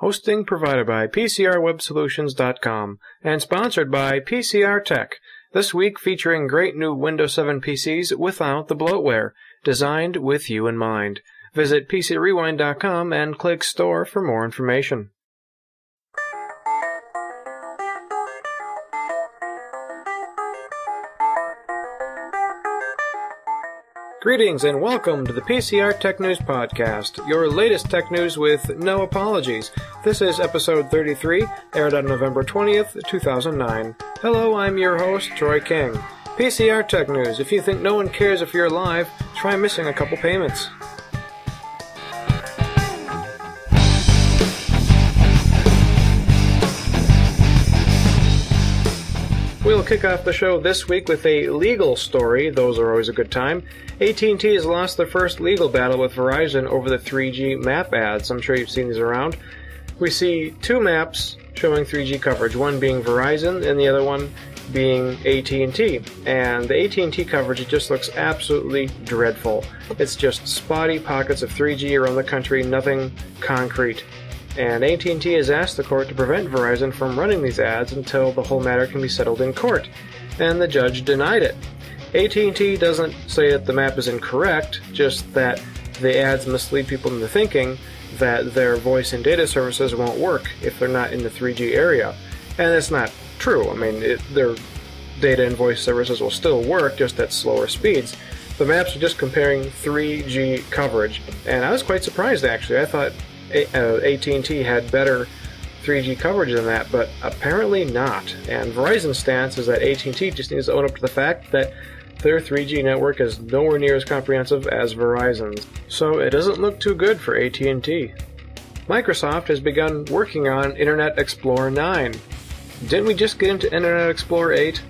Hosting provided by PCRWebSolutions.com and sponsored by PCR Tech. This week featuring great new Windows 7 PCs without the bloatware, designed with you in mind. Visit PCRewind.com and click Store for more information. Greetings and welcome to the PCR Tech News Podcast, your latest tech news with no apologies. This is episode 33, aired on November 20th, 2009. Hello, I'm your host, Troy King. PCR Tech News. If you think no one cares if you're alive, try missing a couple payments. We'll kick off the show this week with a legal story. Those are always a good time. AT&T has lost their first legal battle with Verizon over the 3G map ads. I'm sure you've seen these around. We see two maps showing 3G coverage, one being Verizon and the other one being AT&T. And the AT&T coverage, it just looks absolutely dreadful. It's just spotty pockets of 3G around the country, nothing concrete. And AT&T has asked the court to prevent Verizon from running these ads until the whole matter can be settled in court. And the judge denied it. AT&T doesn't say that the map is incorrect, just that the ads mislead people into thinking that their voice and data services won't work if they're not in the 3G area. And that's not true. I mean, their data and voice services will still work, just at slower speeds. The maps are just comparing 3G coverage. And I was quite surprised, actually. I thought AT&T had better 3G coverage than that, but apparently not. And Verizon's stance is that AT&T just needs to own up to the fact that their 3G network is nowhere near as comprehensive as Verizon's. So it doesn't look too good for AT&T. Microsoft has begun working on Internet Explorer 9. Didn't we just get into Internet Explorer 8?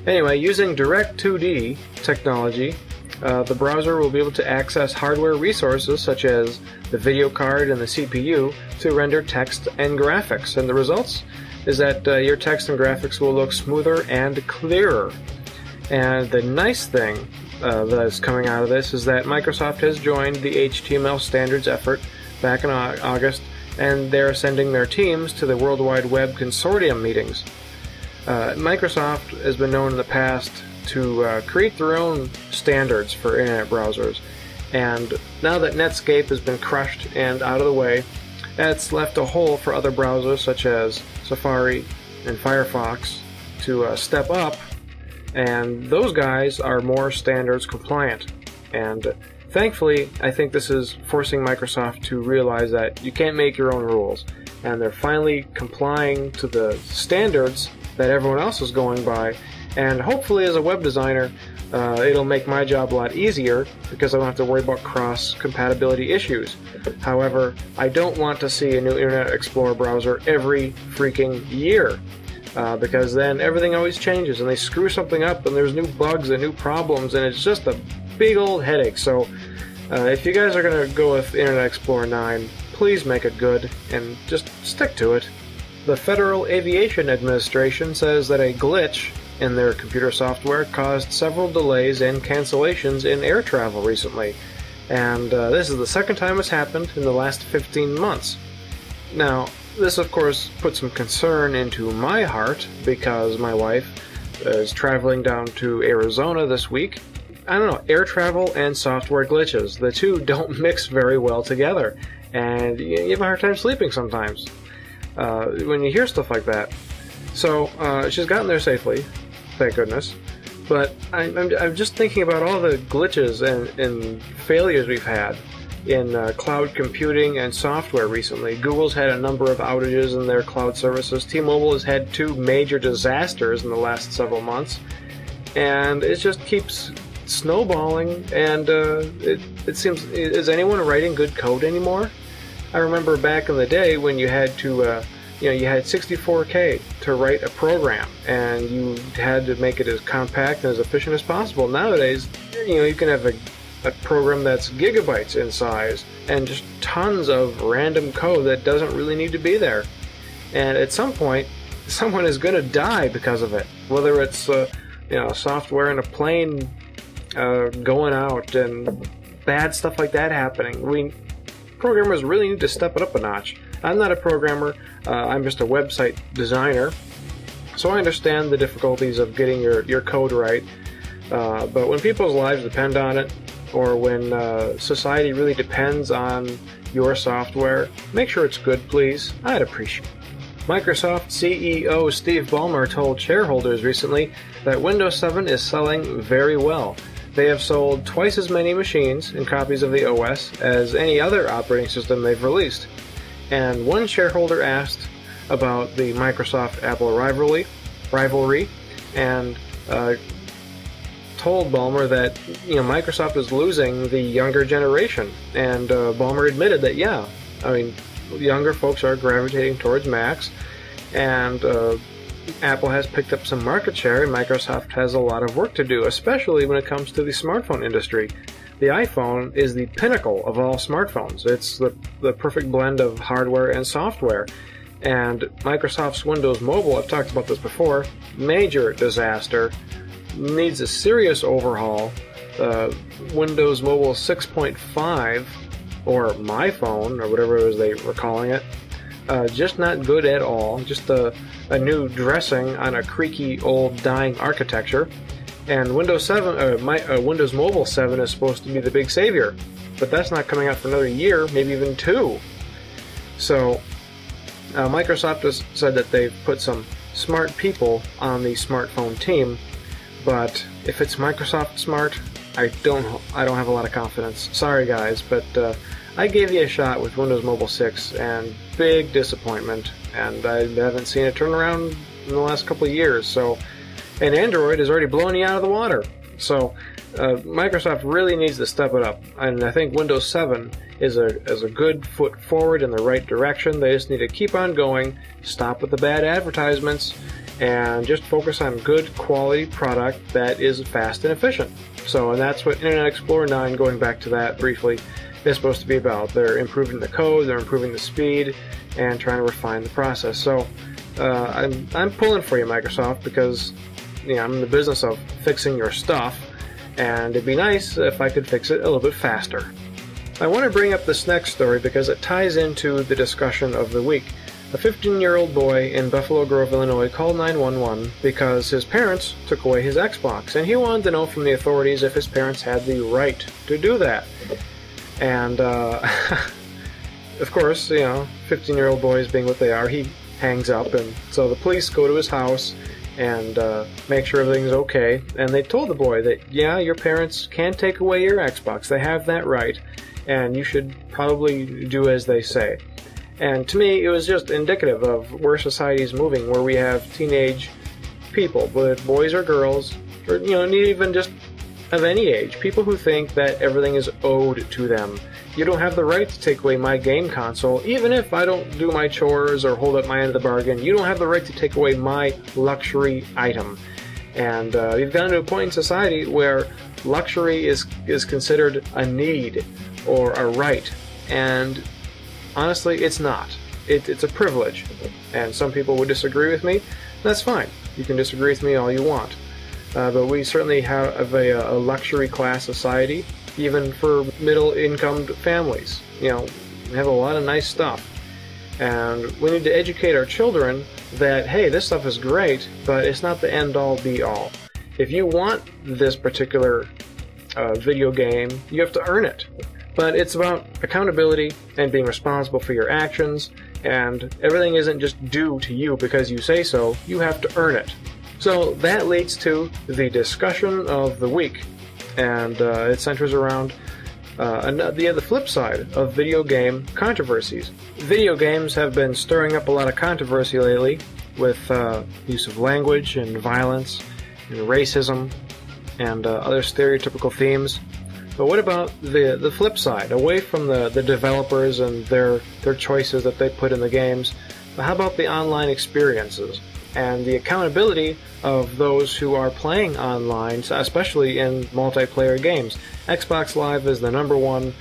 Anyway, using Direct2D technology, the browser will be able to access hardware resources such as the video card and the CPU to render text and graphics. And the results is that your text and graphics will look smoother and clearer. And the nice thing that's coming out of this is that Microsoft has joined the HTML standards effort back in August, and they're sending their teams to the World Wide Web Consortium meetings. Microsoft has been known in the past to create their own standards for internet browsers. And now that Netscape has been crushed and out of the way, that's left a hole for other browsers such as Safari and Firefox to step up, and those guys are more standards compliant. And thankfully, I think this is forcing Microsoft to realize that you can't make your own rules, and they're finally complying to the standards that everyone else is going by. And hopefully, as a web designer, it'll make my job a lot easier because I don't have to worry about cross-compatibility issues. However, I don't want to see a new Internet Explorer browser every freaking year because then everything always changes and they screw something up and there's new bugs and new problems and it's just a big old headache. So if you guys are going to go with Internet Explorer 9, please make it good and just stick to it. The Federal Aviation Administration says that a glitch in their computer software caused several delays and cancellations in air travel recently. And this is the second time it's happened in the last 15 months. Now, this of course put some concern into my heart because my wife is traveling down to Arizona this week. I don't know, air travel and software glitches, the two don't mix very well together. And you have a hard time sleeping sometimes when you hear stuff like that. So she's gotten there safely, thank goodness. But I'm just thinking about all the glitches and failures we've had in cloud computing and software recently. Google's had a number of outages in their cloud services. T-Mobile has had two major disasters in the last several months. And it just keeps snowballing. And it seems, is anyone writing good code anymore? I remember back in the day when you had to you had 64K to write a program, and you had to make it as compact and as efficient as possible. Nowadays, you can have a program that's gigabytes in size and just tons of random code that doesn't really need to be there. And at some point, someone is going to die because of it. Whether it's software in a plane going out and bad stuff like that happening. Programmers really need to step it up a notch. I'm not a programmer, I'm just a website designer, so I understand the difficulties of getting your code right, but when people's lives depend on it, or when society really depends on your software, make sure it's good, please. I'd appreciate it. Microsoft CEO Steve Ballmer told shareholders recently that Windows 7 is selling very well. They have sold twice as many machines and copies of the OS as any other operating system they've released. And one shareholder asked about the Microsoft-Apple rivalry, and told Ballmer that Microsoft is losing the younger generation. And Ballmer admitted that younger folks are gravitating towards Macs, and Apple has picked up some market share, and Microsoft has a lot of work to do, especially when it comes to the smartphone industry. The iPhone is the pinnacle of all smartphones. It's the perfect blend of hardware and software. And Microsoft's Windows Mobile, I've talked about this before, major disaster, needs a serious overhaul. Windows Mobile 6.5, or My Phone, or whatever it was they were calling it, just not good at all. Just a new dressing on a creaky, old, dying architecture. And Windows Mobile 7 is supposed to be the big savior, but that's not coming out for another year, maybe even 2. So Microsoft has said that they've put some smart people on the smartphone team, but if it's Microsoft smart, I don't have a lot of confidence. Sorry guys, but I gave you a shot with Windows Mobile 6, and big disappointment, and I haven't seen it turn around in the last couple of years. So, and Android is already blowing you out of the water. So Microsoft really needs to step it up, and I think Windows 7 is a good foot forward in the right direction. They just need to keep on going, stop with the bad advertisements, and just focus on good quality product that is fast and efficient. So, and that's what Internet Explorer 9, going back to that briefly, is supposed to be about. They're improving the code, they're improving the speed, and trying to refine the process. So I'm pulling for you, Microsoft, because I'm in the business of fixing your stuff, and it'd be nice if I could fix it a little bit faster. I want to bring up this next story because it ties into the discussion of the week. A 15-year-old boy in Buffalo Grove, Illinois called 911 because his parents took away his Xbox, and he wanted to know from the authorities if his parents had the right to do that. And of course, 15-year-old boys being what they are, he hangs up, and so the police go to his house and make sure everything's okay. And they told the boy that, yeah, your parents can take away your Xbox. They have that right, and you should probably do as they say. And to me, it was just indicative of where society is moving, where we have teenage people, whether boys or girls, or even just of any age, people who think that everything is owed to them. You don't have the right to take away my game console, even if I don't do my chores or hold up my end of the bargain. You don't have the right to take away my luxury item. And we've gotten to a point in society where luxury is considered a need or a right, and honestly, it's not. It's a privilege, and some people would disagree with me. That's fine. You can disagree with me all you want. But we certainly have a luxury class society, even for middle-income families. We have a lot of nice stuff. And we need to educate our children that, hey, this stuff is great, but it's not the end-all, be-all. If you want this particular video game, you have to earn it. But it's about accountability and being responsible for your actions, and everything isn't just due to you because you say so. You have to earn it. So that leads to the discussion of the week, and it centers around the flip side of video game controversies. Video games have been stirring up a lot of controversy lately with use of language and violence and racism and other stereotypical themes. But what about the flip side, away from the developers and their choices that they put in the games? But how about the online experiences and the accountability of those who are playing online, especially in multiplayer games? Xbox Live is the #1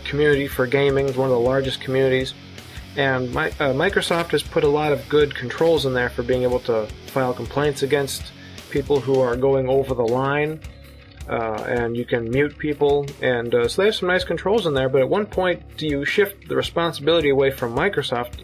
community for gaming, one of the largest communities, and Microsoft has put a lot of good controls in there for being able to file complaints against people who are going over the line. and you can mute people, and so they have some nice controls in there, but at one point you shift the responsibility away from Microsoft